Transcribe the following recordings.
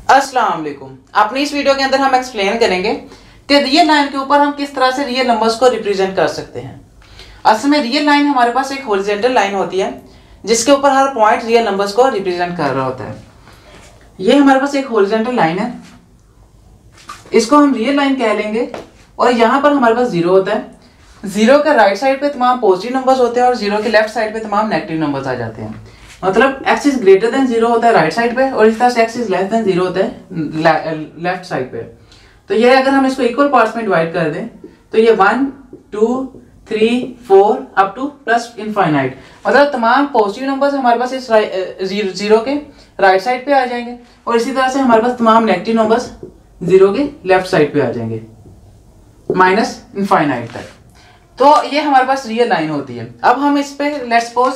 अस्सलाम वालेकुम। अपनी इस वीडियो के अंदर हम एक्सप्लेन करेंगे कि रियल लाइन के ऊपर हम किस तरह से रियल नंबर्स को रिप्रेजेंट कर सकते हैं। असल में रियल लाइन हमारे पास एक हॉरिजॉन्टल लाइन होती है जिसके ऊपर हर पॉइंट रियल नंबर्स को रिप्रेजेंट कर रहा होता है। ये हमारे पास एक हॉरिजॉन्टल लाइन है, इसको हम रियल लाइन कह लेंगे। और यहाँ पर हमारे पास जीरो होता है। जीरो के राइट साइड पे तमाम पॉजिटिव नंबर्स होते हैं और जीरो के लेफ्ट साइड पे तमाम नेगेटिव नंबर्स आ जाते हैं। मतलब x is greater than zero होता है राइट साइड पे और इस तरह से x is less than zero होता है लेफ्ट साइड पे। तो ये अगर हम इसको इक्वल पार्ट्स में डिवाइड कर दें तो ये 1 2 3 4 अप टू प्लस इनफाइनाइट, मतलब तमाम पॉजिटिव नंबर्स हमारे पास इस जीरो के राइट साइड पे आ जाएंगे और इसी तरह से हमारे पास तमाम नेगेटिव नंबर्स जीरो के लेफ्ट साइड पे आ जाएंगे माइनस इनफाइनाइट तक। तो ये हमारे पास रियल लाइन होती है। अब हम इस पे लेट्स सपोज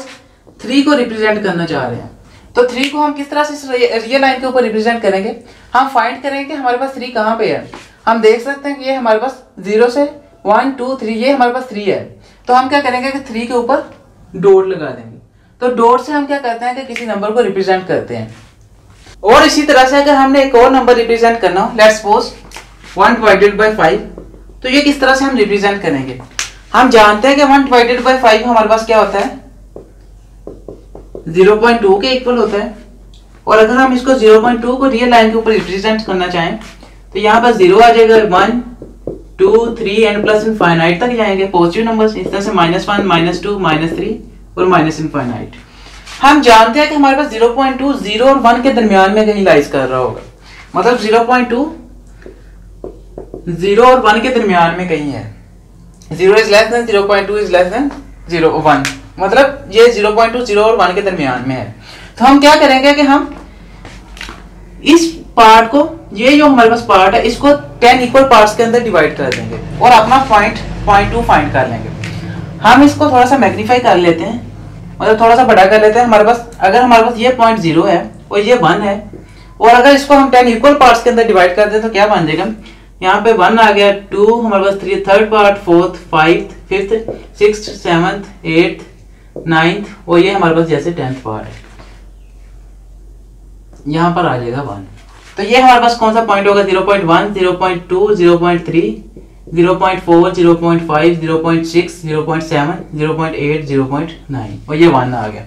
3 को रिप्रेजेंट करना चाह रहे हैं, तो 3 को हम किस तरह से रियल लाइन के ऊपर रिप्रेजेंट करेंगे। हम फाइंड करेंगे कि हमारे पास 3 कहाँ पे है। हम देख सकते हैं कि ये हमारे पास 0 से 1 2 3 ये हमारे पास 3 है। तो हम क्या करेंगे कि 3 के ऊपर डॉट लगा देंगे। तो डॉट से हम क्या करते हैं कि किसी नंबर को रिप्रेजेंट करते हैं। और इसी तरह से अगर हमने एक और नंबर रिप्रेजेंट करना हो, लेट्स सपोज 1 डिवाइडेड बाय 5, तो ये किस तरह से हम रिप्रेजेंट करेंगे। हम जानते हैं कि 1 डिवाइडेड बाय 5 हमारे पास क्या होता है 0.2 के इक्वल होता है। और अगर हम इसको 0.2 को रियल लाइन के ऊपर रिप्रेजेंट करना चाहें तो यहाँ पर 0 आ जाएगा, 1 2 3 एंड प्लस इनफाइनाइट तक जाएंगे पॉजिटिव नंबर्स, इस तरह से -1 -2 -3 और माइनस इनफाइनाइट। हम जानते हैं कि हमारे पास 0.2 0 और 1 के दरमियान में कहीं लाइज कर रहा होगा। मतलब 0.2 0 और 1 के दरमियान में कहीं है। 0 is less than 0.2 is less than 1, मतलब ये 0.2 0 और 1 के दरमियान में है। तो हम क्या करेंगे कि हम इस पार्ट को, ये जो हमारे पास पार्ट है, इसको 10 इक्वल पार्ट्स के अंदर डिवाइड कर देंगे और अपना पॉइंट 2 फाइंड कर लेंगे। हम इसको थोड़ा सा मैग्नीफाई कर लेते हैं, मतलब थोड़ा सा बड़ा कर लेते हैं। हमारे पास अगर हमारे पास ये पॉइंट 0 है और ये 1 है और अगर इसको हम 10 इक्वल पार्ट्स के अंदर डिवाइड कर दें तो क्या बन जाएगा, यहाँ पे 1 आ गया, 2 हमारे पास 3 third part, 4th 5th 5th 6th 7th 8th 9th और ये हमारे पास जैसे 10th पार्ट है, यहाँ पर आ जाएगा 1। तो ये हमारे पास कौन सा पॉइंट होगा, 0.1 0.2 0.3 0.4 0.5 0.6 0.7 0.8 0.9 और ये 1 आ गया।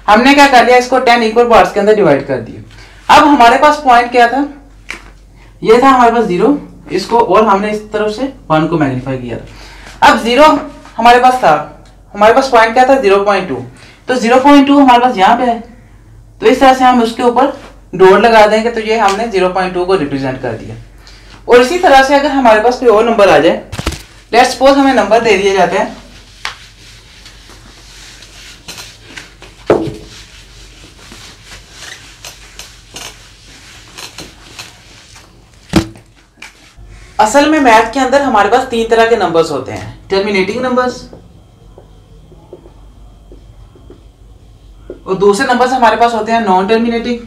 हमने क्या कर लिया, इसको 10 इक्वल पार्ट्स के अंदर डिवाइड कर दिया। अब हमारे पास पॉइंट क्या था, ये था हमारे पास 0, इसको और हमने इस तरफ से 1 को मैग्नीफाई किया था। अब 0 हमारे पास था, हमारे पास पॉइंट क्या था 0.2, तो 0.2 हमारे पास यहाँ पे है। तो इस तरह से हम उसके ऊपर डॉट लगा देंगे तो ये हमने 0.2 को रिप्रेजेंट कर दिया। और इसी तरह से अगर हमारे पास कोई और नंबर आ जाए, लेट्स सपोज हमें नंबर दे दिए जाते हैं असल में मैथ के अंदर हमारे पास 3 तरह के नंबर्स होते हैं, टर्मिनेटिंग नंबर्स, और दूसरे नंबर्स हमारे पास होते हैं non terminating,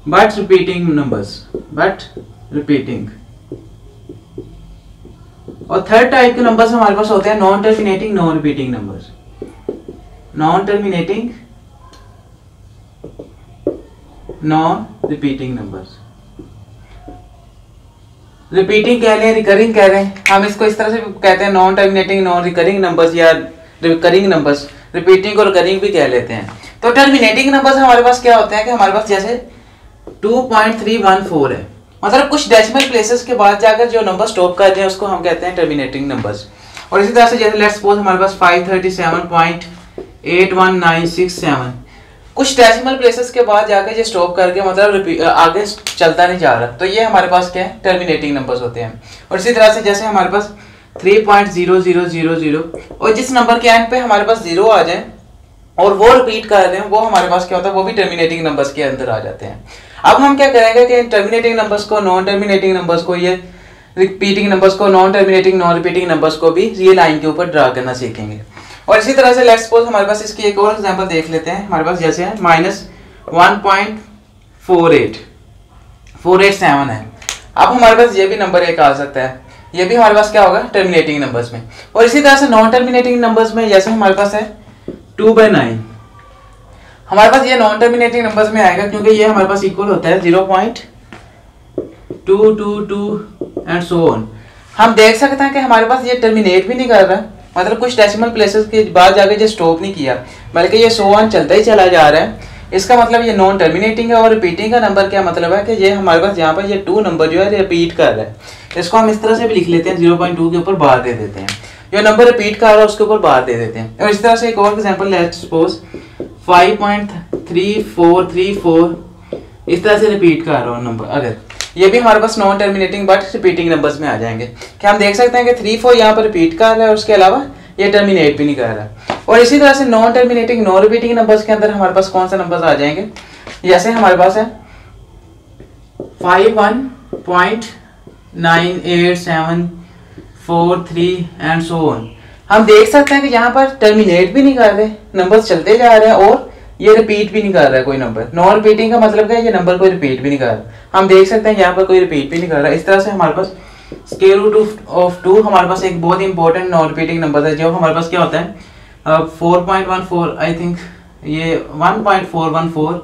but repeating numbers, और थर्ड टाइप के नंबर्स हमारे पास होते हैं non terminating non repeating numbers. Non terminating non repeating numbers, repeating कह लें, रिकरिंग कह रहे हैं, हम इसको इस तरह से कहते हैं non terminating non recurring numbers या रिकरिंग नंबर्स, रिपीटिंग और रिकरिंग भी कह लेते हैं। तो टर्मिनेटिंग नंबर्स हमारे पास क्या होते हैं कि हमारे पास जैसे 2.314 है, मतलब कुछ डेसिमल प्लेसेस के बाद जाकर जो नंबर स्टॉप कर रहे हैं उसको हम कहते हैं टर्मिनेटिंग नंबर्स। और इसी तरह से जैसे लेट्स सपोज हमारे पास 537.81967 कुछ डेसिमल प्लेसेस के बाद जाकर ये स्टॉप करके मतलब आगे चलता नहीं जा रहा, तो ये हमारे पास क्या है टर्मिनेटिंग नंबर्स होते हैं। और इसी तरह से जैसे हमारे पास 3.0000 और जिस नंबर के एंड पे हमारे पास 0 आ जाए और वो रिपीट कर रहे हैं वो हमारे पास क्या होता है, वो भी टर्मिनेटिंग नंबर्स के अंदर आ जाते हैं। अब हम क्या करेंगे कि टर्मिनेटिंग नंबर्स को, नॉन टर्मिनेटिंग नंबर्स को, ये रिपीटिंग नंबर्स को, non terminating non repeating numbers को भी रियल लाइन के ऊपर ड्रा करना सीखेंगे। और इसी तरह से लेट्स सपोज हमारे पास इसकी एक और एग्जांपल देख लेते हैं। हमारे पास जैसे है -1.487 है। अब हमारे पास ये भी नंबर एक आ सकता है, ये भी हमारे पास क्या होगा टर्मिनेटिंग नंबर्स में। और इसी तरह से नॉन टर्मिनेटिंग नंबर्स में जैसे हमारे पास है 2/9, हमारे पास ये नॉन टर्मिनेटिंग नंबर्स में आएगा क्योंकि ये हमारे पास इक्वल होता है 0.222 एंड सो ऑन। हम देख सकते हैं कि हमारे पास ये टर्मिनेट भी नहीं कर रहा, मतलब कुछ डेसिमल प्लेसेस के बाद जाके जो स्टॉप नहीं किया, बल्कि ये सो ऑन चलता ही चला जा रहा है। इसका मतलब ये नॉन टर्मिनेटिंग है। और रिपीटिंग का नंबर क्या मतलब है कि ये हमारे पास यहाँ पर ये 2 नंबर जो है रिपीट कर रहा है। इसको हम इस तरह से भी लिख लेते हैं, 0.2 के ऊपर बार दे देते हैं, जो नंबर रिपीट कर रहा है उसके ऊपर बार दे देते हैं। और इस तरह से एक और एग्जांपल लेट्स सपोज 5.3434 इस तरह से रिपीट कर रहा हूँ नंबर, अगर ये भी हमारे पास non terminating but repeating numbers में आ जाएंगे कि हम देख सकते हैं कि 3-4 यहाँ पर रिपीट कर रहा है और उसके अलावा ये टर्मिनेट भी नहीं कर रहा। और इसी तरह से non terminating non repeating numbers के अंदर हमारे पास कौन सा नंबर्स आ जाएंगे, जैसे हमारे पास है 51.98743 एंड सो ऑन। हम देख सकते हैं कि यहाँ पर टर्मिनेट भी नहीं कर रहे, नंबर्स चलते जा रहे हैं और ये रिपीट भी नहीं कर रहा है कोई नंबर। नॉन रिपीटिंग का मतलब क्या है, ये नंबर कोई रिपीट भी नहीं कर रहा। हम देख सकते हैं यहाँ पर कोई रिपीट भी नहीं कर रहा। इस तरह से हमारे पास स्क्वायर रूट ऑफ 2 हमारे पास एक बहुत इंपॉर्टेंट नॉन रिपीटिंग नंबर है, जो हमारे पास क्या होता है 4.14 आई थिंक ये 1.414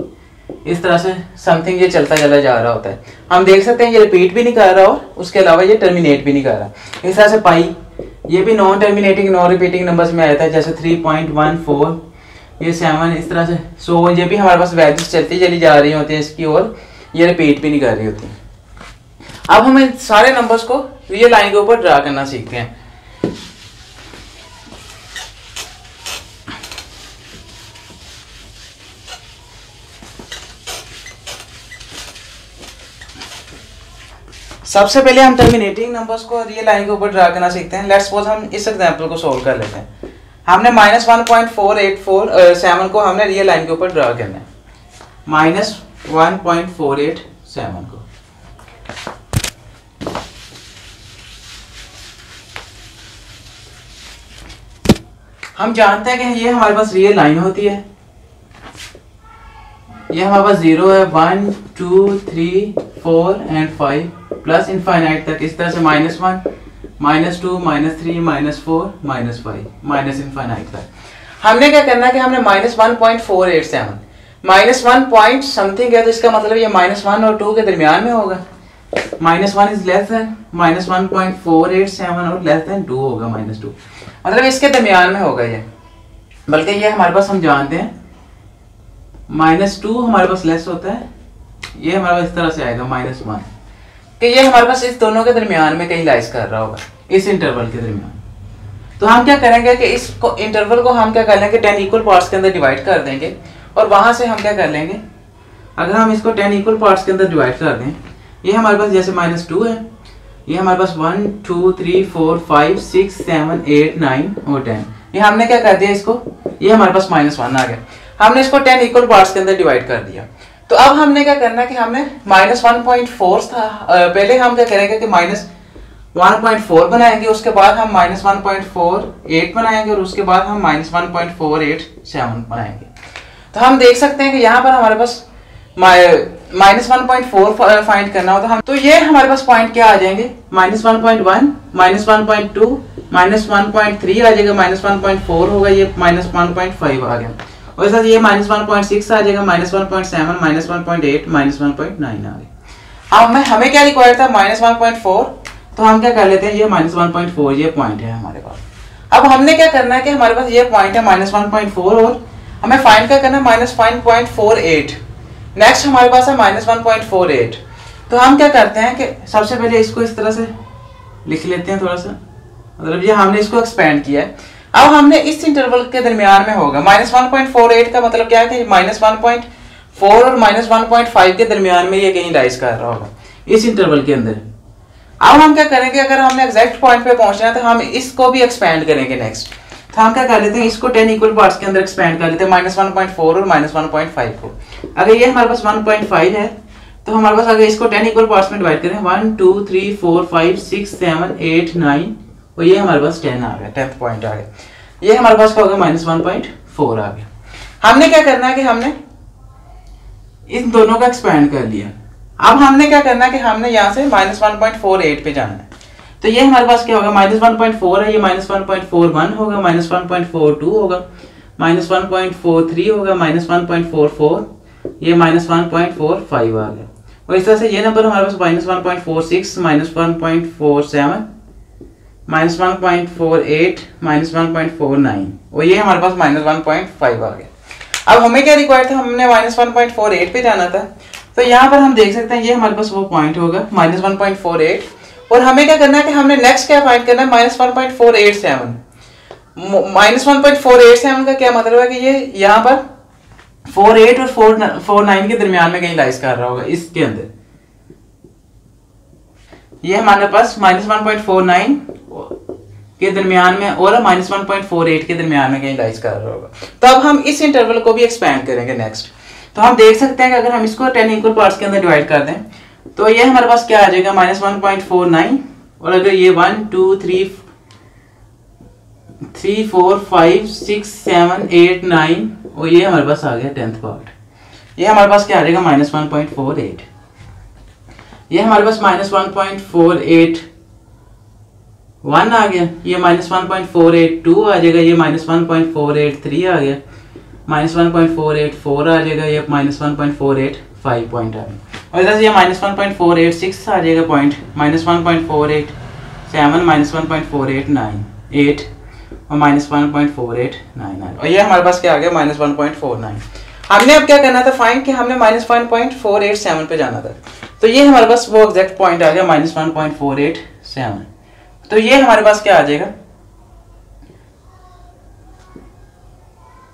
इस तरह से समथिंग ये चलता चला जा रहा होता है। हम देख सकते हैं ये रिपीट भी नहीं कर रहा और उसके अलावा ये टर्मिनेट भी नहीं कर रहा। इस तरह से पाई ये भी non terminating non repeating numbers में आता है, जैसे 3.14 ये 7 इस तरह से। सो ये भी हमारे पास वैल्यूज चलती चली जा रही होती है इसकी, और ये रिपीट भी नहीं कर रही होती। अब हम इन सारे नंबर्स को रियल लाइन के ऊपर ड्रा करना सीखते हैं। सबसे पहले हम टर्मिनेटिंग नंबर्स को रियल लाइन के ऊपर ड्रा करना सीखते हैं। लेट्स सपोज हम इस एग्जांपल को सोल्व कर लेते हैं। हमने -1.487 को हमने रियल लाइन के ऊपर ड्रा करना है, -1.487 को। हम जानते हैं कि ये हमारे पास रियल लाइन होती है। ये हमारे पास 0 है, 1 2 3 4 एंड 5 प्लस इनफाइनाइट तक, इस तरह से -1 -2 -3 -4 -5 माइनस इनफाइनाइट तक। हमने क्या करना है कि हमने -1.487 -1 पॉइंट समथिंग है, तो इसका मतलब ये -1 और 2 के दरमियान में होगा। -1 इज लेस देन -1.487 और लेस देन 2 होगा -2, मतलब इसके दरमियान में होगा ये। बल्कि ये हमारे पास हम जानते हैं -2 हमारे पास लेस होता है, ये हमारे पास इस तरह से आएगा -1 कि ये हमारे पास इस दोनों के दरमियान में कहीं लाइज कर रहा होगा, इस इंटरवल के दरमियान। तो हम क्या करेंगे कि इस इंटरवल को हम क्या कर लेंगे 10 इक्वल पार्ट्स के अंदर डिवाइड कर देंगे, और वहां से हम क्या कर लेंगे, अगर हम इसको 10 इक्वल पार्ट्स के अंदर डिवाइड कर दें, ये हमारे पास जैसे -2 है, ये हमारे पास 1 2 3 4 5 6 7 8 9 और 10, ये हमने क्या कर दिया इसको, ये हमारे पास -1 आ गया। हमने इसको 10 इक्वल पार्ट्स के अंदर डिवाइड कर दिया। तो अब हमने क्या करना है कि हमने -1.4 था, पहले हम क्या करेंगे कि -1.4 बनाएंगे, उसके बाद हम -1.48 बनाएंगे, और उसके बाद हम -1.487 बनाएंगे। तो हम देख सकते हैं कि यहाँ पर हमारे पास -1.4 फाइंड करना होता है, तो ये हमारे पास पॉइंट क्या आ जाएंगे, -1.1 -1.2 -1.3 आ जाएगा, -1.4 होगा, ये -1.5 आ गया, और साथ ये -1.6 आ जाएगा, -1.7 -1.8 -1.9 आ गया। अब हमें क्या रिक्वायर्ड था -1.4, तो हम क्या कर लेते हैं, ये -1.4 ये पॉइंट है हमारे पास। अब हमने क्या करना है कि हमारे पास ये पॉइंट है -1.4, और हमें फाइंड क्या करना है -1.48। नेक्स्ट हमारे पास है -1.48। तो हम क्या करते हैं कि सबसे पहले इसको इस तरह से लिख लेते हैं थोड़ा सा, मतलब ये हमने इसको एक्सपेंड किया है। अब हमने इस इंटरवल के दरमियान में होगा, -1.48 का मतलब क्या है कि -1.4 और -1.5 के दरमियान में ये कहीं राइज कर रहा होगा इस इंटरवल के अंदर। अब हम क्या करेंगे, अगर हमने एग्जैक्ट पॉइंट पे पहुंचना है तो हम इसको भी एक्सपेंड करेंगे नेक्स्ट। तो हम क्या कर लेते हैं, इसको 10 इक्वल पार्ट्स के अंदर एक्सपेंड कर लेते हैं, -1.4 और -1.5 को। अगर ये हमारे पास 1.5 है, तो हमारे पास अगर इसको 10 इक्वल पार्ट्स में डिवाइड करें, 1 2 3 4 5 6 7 8 9, और ये हमारे पास 10 आ गया, 10th पॉइंट आ गया। ये हमारे पास क्या होगा, -1.4 आ गया। हमने क्या करना है कि हमने इन दोनों का एक्सपेंड कर लिया। अब हमने क्या करना है कि हमने यहाँ से -1.48 पे जाना है। तो ये हमारे पास क्या होगा, -1.4 है, ये -1.41 होगा, -1.42 होगा, -1.43 होगा, -1.44, ये -1.45 आ गया। और इस तरह से ये नंबर हमारे पास -1.46, -1.47, -1.48, -1.49 और ये हमारे पास -1.5 आ गया। अब हमें क्या रिक्वायर्ड था, हमने -1.48 पे जाना था। तो यहाँ पर हम देख सकते हैं ये हमारे पास वो पॉइंट होगा -1.48 और हमें क्या करना है कि हमने नेक्स्ट क्या फाइंड करना है, -1.487। -1.487 का क्या मतलब है कि ये यहाँ पर 48 और 49 के दरमियान में कहीं लाइज कर रहा होगा, इसके अंदर ये हमारे पास -1.49 के दरमियान में और -1.48 के दरमियान में कहीं लाइज कर रहा होगा। तो अब हम इस इंटरवल को भी एक्सपेंड करेंगे नेक्स्ट। तो हम देख सकते हैं कि अगर हम इसको 10 इक्वल पार्ट्स के अंदर डिवाइड कर दें तो ये हमारे पास क्या आ जाएगा, -1.49 और अगर ये 1 2 3 4 5 6 7 8 9 और ये हमारे पास आ गया 10th पार्ट, ये हमारे पास क्या आ जाएगा -1.48। ये हमारे पास -1.481 आ गया, ये -1.482 आ जाएगा, ये -1.483 आ गया, -1.484 आ जाएगा, ये -1.485 पॉइंट आ गया। और इधर से ये -1.486 आ जाएगा पॉइंट, -1.487, -1.4898 और -1.489 और ये हमारे पास क्या आ गया -1.49। हमने अब क्या करना था फाइंड कि हमने -1.487 पे जाना था। तो ये हमारे पास वो एग्जैक्ट पॉइंट आ गया -1.487। तो ये हमारे पास क्या आ जाएगा,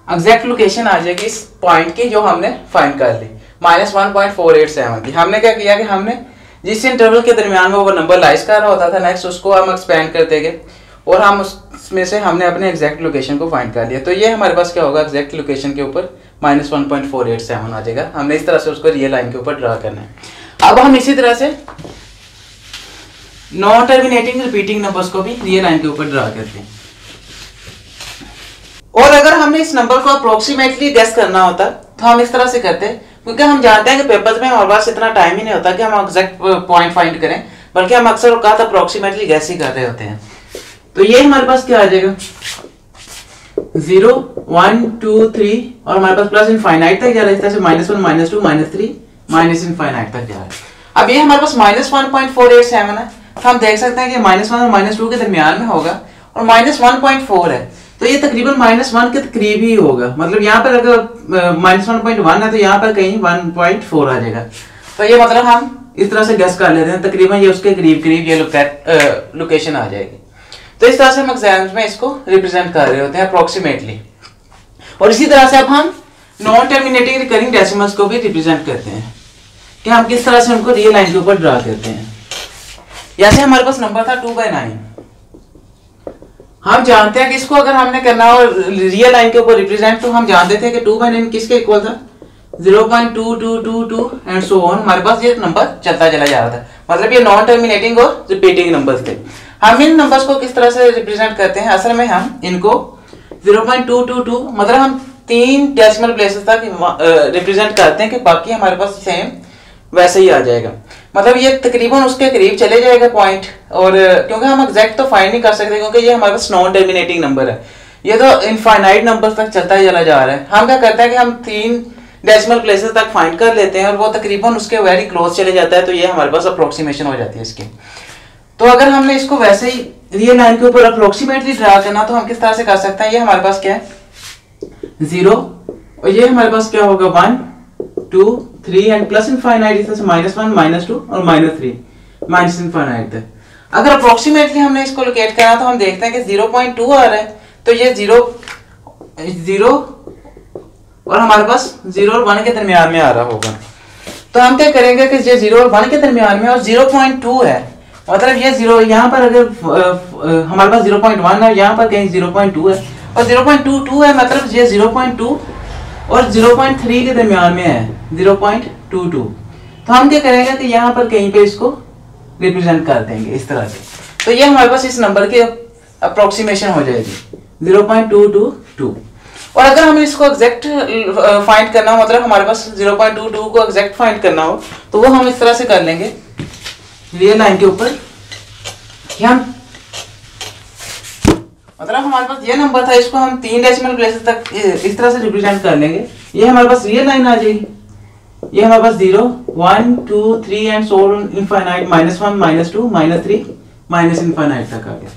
एग्जैक्ट लोकेशन आ जाएगी इस पॉइंट की जो हमने फाइंड कर ली -1.487 की। हमने क्या किया कि हमने जिस इंटरवल के दरमियान में वो नंबर लाइज कर रहा होता था नेक्स्ट उसको हम एक्सपेंड करते गए और हम उसमें से हमने अपने एग्जैक्ट लोकेशन को फाइंड कर लिया। तो ये हमारे पास क्या होगा, एग्जैक्ट लोकेशन के ऊपर -1.487 आ जाएगा। हमने इस तरह से उसको रियल लाइन के ऊपर ड्रा करना है। अब हम इसी तरह से नॉन टर्मिनेटिंग रिपीटिंग नंबर्स को भी रियल लाइन के ऊपर ड्रा करते हैं। और अगर हमने इस नंबर को अप्रोक्सीमेटली गेस करना होता तो हम इस तरह से करते हैं, क्योंकि हम जानते हैं कि पेपर्स में हमारे पास इतना टाइम ही नहीं होता कि हम एग्जैक्ट पॉइंट फाइंड करें, बल्कि हम अक्सर औकात अप्रोक्सीमेटली गेस ही कर रहे होते हैं। तो ये हमारे पास क्या आ जाएगा 0 1 2 3 और हमारे पास प्लस इनफाइनाइट तक जा रहा है, इस तरह से -1 -2 -3 माइनस इनफाइनाइट तक जा रहा है। अब ये हमारे पास -1.487 है, तो हम देख सकते हैं कि -1 और -2 के दरमियान में होगा और -1.4 है, तो ये तकरीबन -1 के करीब ही होगा। मतलब यहाँ पर अगर -1.1 है तो यहाँ पर कहीं 1.4 आ जाएगा। तो ये मतलब हम इस तरह से गेस कर लेते हैं, तकरीबन ये उसके करीब करीब ये लोकेशन आ जाएगी। तो इस तरह से हम एग्जाम्स में इसको रिप्रेजेंट कर रहे होते हैं अप्रोक्सीमेटली। और इसी तरह से अब हम नॉन टर्मिनेटिंग रिकरिंग डेसिमल्स को भी रिप्रेजेंट करते हैं कि हम किस तरह से उनको रियल लाइन के ऊपर ड्रा करते हैं। जैसे हमारे पास नंबर था 2/9, हम जानते हैं कि इसको अगर हमने करना हो रियल लाइन के ऊपर रिप्रेजेंट, तो हम जानते थे कि 2/9 किसके इक्वल था 0.2222 एंड सो ऑन। हमारे पास ये नंबर चलता चला जा रहा था, मतलब ये नॉन टर्मिनेटिंग और रिपीटिंग नंबर्स थे। हम इन नंबर्स को किस तरह से रिप्रेजेंट करते हैं, असल में हम इनको 0.222 मतलब हम 3 डेसिमल प्लेसेस तक रिप्रेजेंट करते हैं कि बाकी हमारे पास सेम वैसे ही आ जाएगा। मतलब ये तकरीबन उसके करीब चले जाएगा पॉइंट, और क्योंकि हम एग्जैक्ट तो फाइंड नहीं कर सकते क्योंकि ये हमारे पास नॉन टर्मिनेटिंग नंबर है, ये तो इनफाइनाइट नंबर तक चलता ही चला जा रहा है। हम क्या करते हैं कि हम 3 डेसिमल प्लेसेस तक फाइंड कर लेते हैं और वो तकरीबन उसके वेरी क्लोज चले जाता है, तो ये हमारे पास अप्रोक्सीमेशन हो जाती है इसकी। तो अगर हमने इसको वैसे ही रियल लाइन के ऊपर अप्रोक्सीमेटली ड्रा करना तो हम किस तरह से कर सकते हैं, ये हमारे पास क्या है 0 और ये हमारे पास क्या होगा 1 2 3 एंड प्लस इनफाइनाइट, इस तरह से -1 -2 और -3 माइनस इनफाइनाइट तक। अगर अप्रोक्सीमेटली हमने इसको लोकेट करना तो हम देखते हैं कि 0.2 आ रहा है, तो ये 0 और हमारे पास 0 और 1 के दरमियान में आ रहा होगा। तो हम क्या करेंगे कि ये 0 और 1 के दरमियान में और 0.2 है, मतलब ये 0 यहाँ पर अगर हमारे पास 0.1 है, यहाँ पर कहीं 0.2 है और 0.22 है, मतलब ये 0.2 और 0.3 के दरमियान में है 0.22। तो हम क्या करेंगे कि यहाँ पर कहीं पे इसको रिप्रेजेंट कर देंगे इस तरह से, तो ये हमारे पास इस नंबर की अप्रोक्सीमेशन हो जाएगी 0.222। और अगर हमें इसको एग्जैक्ट फाइंड करना हो, मतलब हमारे पास 0.22 को एग्जैक्ट फाइंड करना हो, तो वो हम इस तरह से कर लेंगे रियल लाइन के ऊपर कि हम मतलब हमारे पास ये नंबर था, इसको हम 3 डेसिमल प्लेसेस तक इस तरह से रिप्रेजेंट कर लेंगे। ये हमारे पास रियल लाइन आ जाएगी, ये हमारे पास 0 1 2 3 and so on infinite, -1 -2 -3 minus infinite तक आ गया।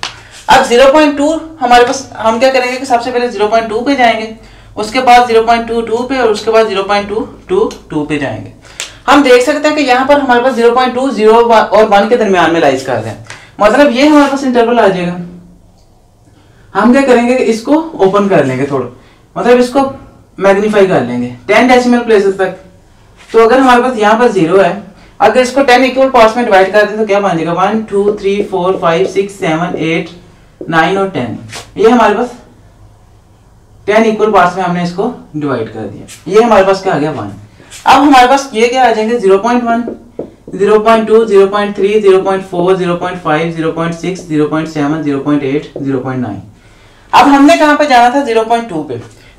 अब 0.2 हमारे पास, हम क्या करेंगे कि सबसे पहले 0.2 पे जाएंगे, उसके बाद 0.22 पे और उसके बाद 0.222 पे जाएंगे। हम देख सकते हैं कि यहाँ पर हमारे पास 0.2 0 और 1 के दरमियान में लाइज कर रहे हैं, मतलब ये हमारे पास इंटरवल आ जाएगा। हम क्या करेंगे कि इसको ओपन कर लेंगे थोड़ा, मतलब इसको मैग्नीफाई कर लेंगे 10 डेसिमल प्लेसेस तक। तो अगर हमारे पास यहाँ पर 0 है, अगर इसको 10 इक्वल पार्ट्स में डिवाइड कर दें तो क्या बन जाएगा 1 2 3 4 5 6 7 8 9 और 10। ये हमारे पास 10 इक्वल पार्ट्स में हमने इसको डिवाइड कर दिया, ये हमारे पास क्या आ गया 1। अब हमारे पास ये क्या आ जाएंगे 0.1 0.2 0.3 0.4 0.5 0.6 0.7 0.8 0.9। अब हमने कहां पे जाना था 0.2 पे,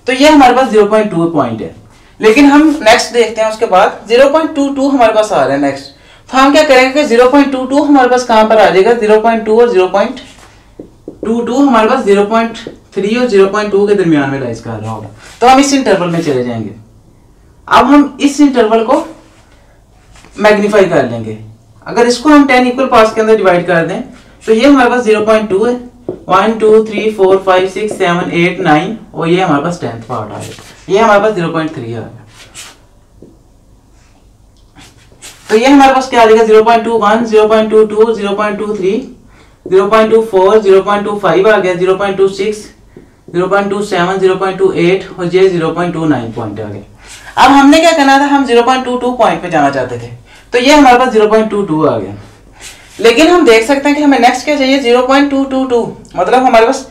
तो ये हमारे पास 0.2 पॉइंट है। लेकिन हम नेक्स्ट देखते हैं, उसके बाद 0.22 हमारे पास आ रहा है नेक्स्ट। तो हम क्या करेंगे 0.22 हमारे पास कहां पर आ जाएगा 0.2 और 0.22 हमारे पास 0.3 और 0.2 के दरमियान में लाइज कर रहा होगा। तो हम इस इंटरवल में चले जाएंगे। अब हम इस इंटरवल को मैग्नीफाई कर लेंगे। अगर इसको हम 10 इक्वल पार्ट्स के अंदर डिवाइड कर दें तो ये हमारे पास 0.2 है, 1 2 3 4 5 6 7 8 9 और ये हमारे पास 10th पार्ट आ गया, ये हमारे पास 0.3 आ गया। तो ये हमारे पास क्या आ जाएगा 0.21 0.22 0.23 0.24 0.25 आ गया, 0.26 0.27 0.28 और ये 0.29 पॉइंट आ गया। अब हमने क्या करना था, हम 0.22 पॉइंट पे जाना चाहते थे, तो ये हमारे पास 0.22 आ गया। लेकिन हम देख सकते हैं कि हमें नेक्स्ट क्या चाहिए 0.222, मतलब हमारे पास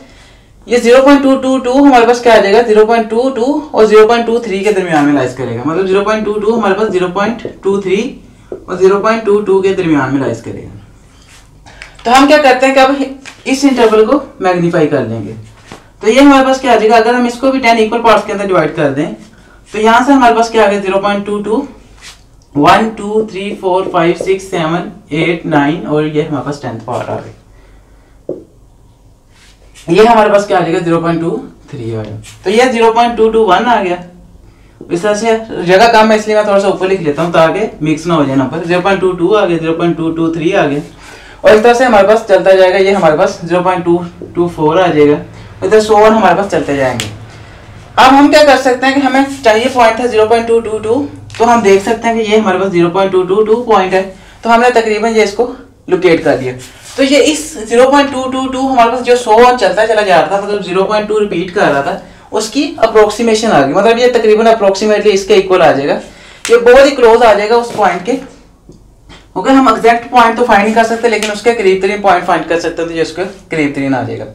ये 0.222 हमारे पास क्या आ जाएगा 0.22 और 0.23 के दरमियान में लाइज करेगा, मतलब 0.22 हमारे पास 0.23 और 0.22 के दरमियान में लाइज करेगा। तो हम क्या करते हैं कि अब इस इंटरवल को मैग्नीफाई कर लेंगे। तो ये हमारे पास क्या आ जाएगा, अगर हम इसको भी 10 इक्वल पार्ट्स के अंदर डिवाइड कर दें तो यहां से हमारे पास क्या आ गया 0.22 1 2 3 4 5 6 7 8 9 और ये हमारे पास 10th पार्ट आ गया। ये हमारे पास क्या आ जाएगा 0.23 आ गया। तो ये 0.221 आ गया। इस तरह से जगह कम है इसलिए मैं थोड़ा सा ऊपर लिख लेता हूँ ताकि मिक्स ना हो जाए नंबर। 0.22 आ गया, 0.223 आ गया और इस तरह से हमारे पास चलता जाएगा। ये हमारे पास 0.224 आ जाएगा, इधर 100 हमारे पास चलते जाएंगे। अब हम क्या कर सकते हैं कि हमें चाहिए पॉइंट था 0.222, तो हम देख सकते हैं कि ये हमारे पास 0.222 पॉइंट है, तो हमने तकरीबन ये इसको लोकेट कर दिया। तो ये इस 0.222 हमारे पास जो 100 चलता चला जा रहा था, मतलब 0.2 रिपीट कर रहा था, उसकी अप्रोक्सीमेशन आ गई, मतलब ये तकरीबन अप्रोक्सीमेटली इसके इक्वल आ जाएगा, ये बहुत ही क्लोज आ जाएगा उस पॉइंट के। ओके, हम एग्जैक्ट पॉइंट तो फाइंड नहीं कर सकते लेकिन उसके करीब तरीन पॉइंट फाइंड कर सकते हैं, तो ये उसके करीब तरीन आ जाएगा।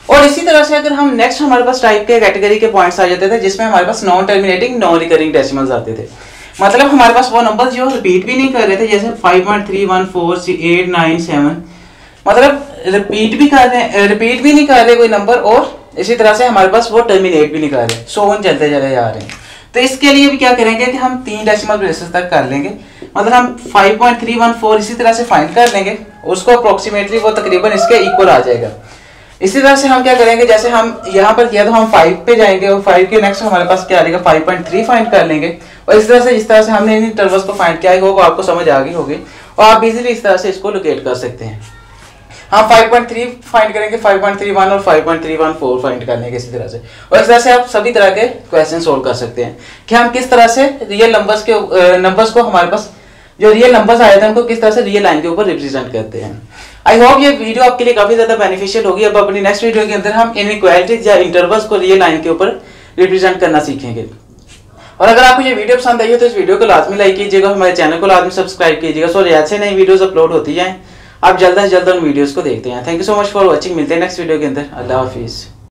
और इसी तरह से अगर हम नेक्स्ट हमारे पास टाइप के कैटेगरी के पॉइंट्स आ जाते थे जिसमें हमारे पास non terminating non recurring decimals आते थे, मतलब हमारे पास वो नंबर जो रिपीट भी नहीं कर रहे थे, जैसे 5.314 8 9 7, मतलब रिपीट भी नहीं कर रहे कोई नंबर, और इसी तरह से हमारे पास वो टर्मिनेट भी नहीं कर रहे, 100 चलते चले जा रहे हैं। तो इसके लिए भी क्या करेंगे कि हम 3 डेसिमल प्लेसेस तक कर लेंगे, मतलब हम 5.314 इसी तरह से फाइंड कर लेंगे, उसको अप्रोक्सीमेटली वो तकरीबन इसके इक्वल आ जाएगा। इसी तरह से हम क्या करेंगे, जैसे हम यहाँ पर किया तो हम 5 पे जाएंगे और 5 के नेक्स्ट हमारे पास क्या आ जाएगा 5.3 फाइंड कर लेंगे। और इस तरह से हमने इन इंटरवल्स को फाइंड किया होगा, आपको समझ आ गई होगी और आप इजीली इस तरह से इसको लोकेट कर सकते हैं। हम 5.3 फाइंड करेंगे, 5.31 और 5.314 फाइंड कर लेंगे इसी तरह से, और इस तरह से आप सभी तरह के क्वेश्चन सोल्व कर सकते हैं कि हम किस तरह से रियल नंबर्स को हमारे पास जो रियल नंबर्स आए थे उनको किस तरह से रियल लाइन के ऊपर रिप्रेजेंट करते हैं। आई होप ये वीडियो आपके लिए काफी ज्यादा बेनिफिशियल होगी। अब अपनी नेक्स्ट वीडियो के अंदर हम इनइक्वालिटीज या इंटरवल्स को रियल लाइन के ऊपर रिप्रेजेंट करना सीखेंगे। और अगर आपको ये वीडियो पसंद आई हो तो इस वीडियो को लाजमी लाइक कीजिएगा, हमारे चैनल को लाजमी सब्सक्राइब कीजिएगा, सो ऐसे नई वीडियोस अपलोड होती हैं आप जल्द से जल्द उन वीडियोस को देखते हैं। Thank you so much for watching, मिलते हैं नेक्स्ट वीडियो के अंदर। अल्लाह हाफिज़।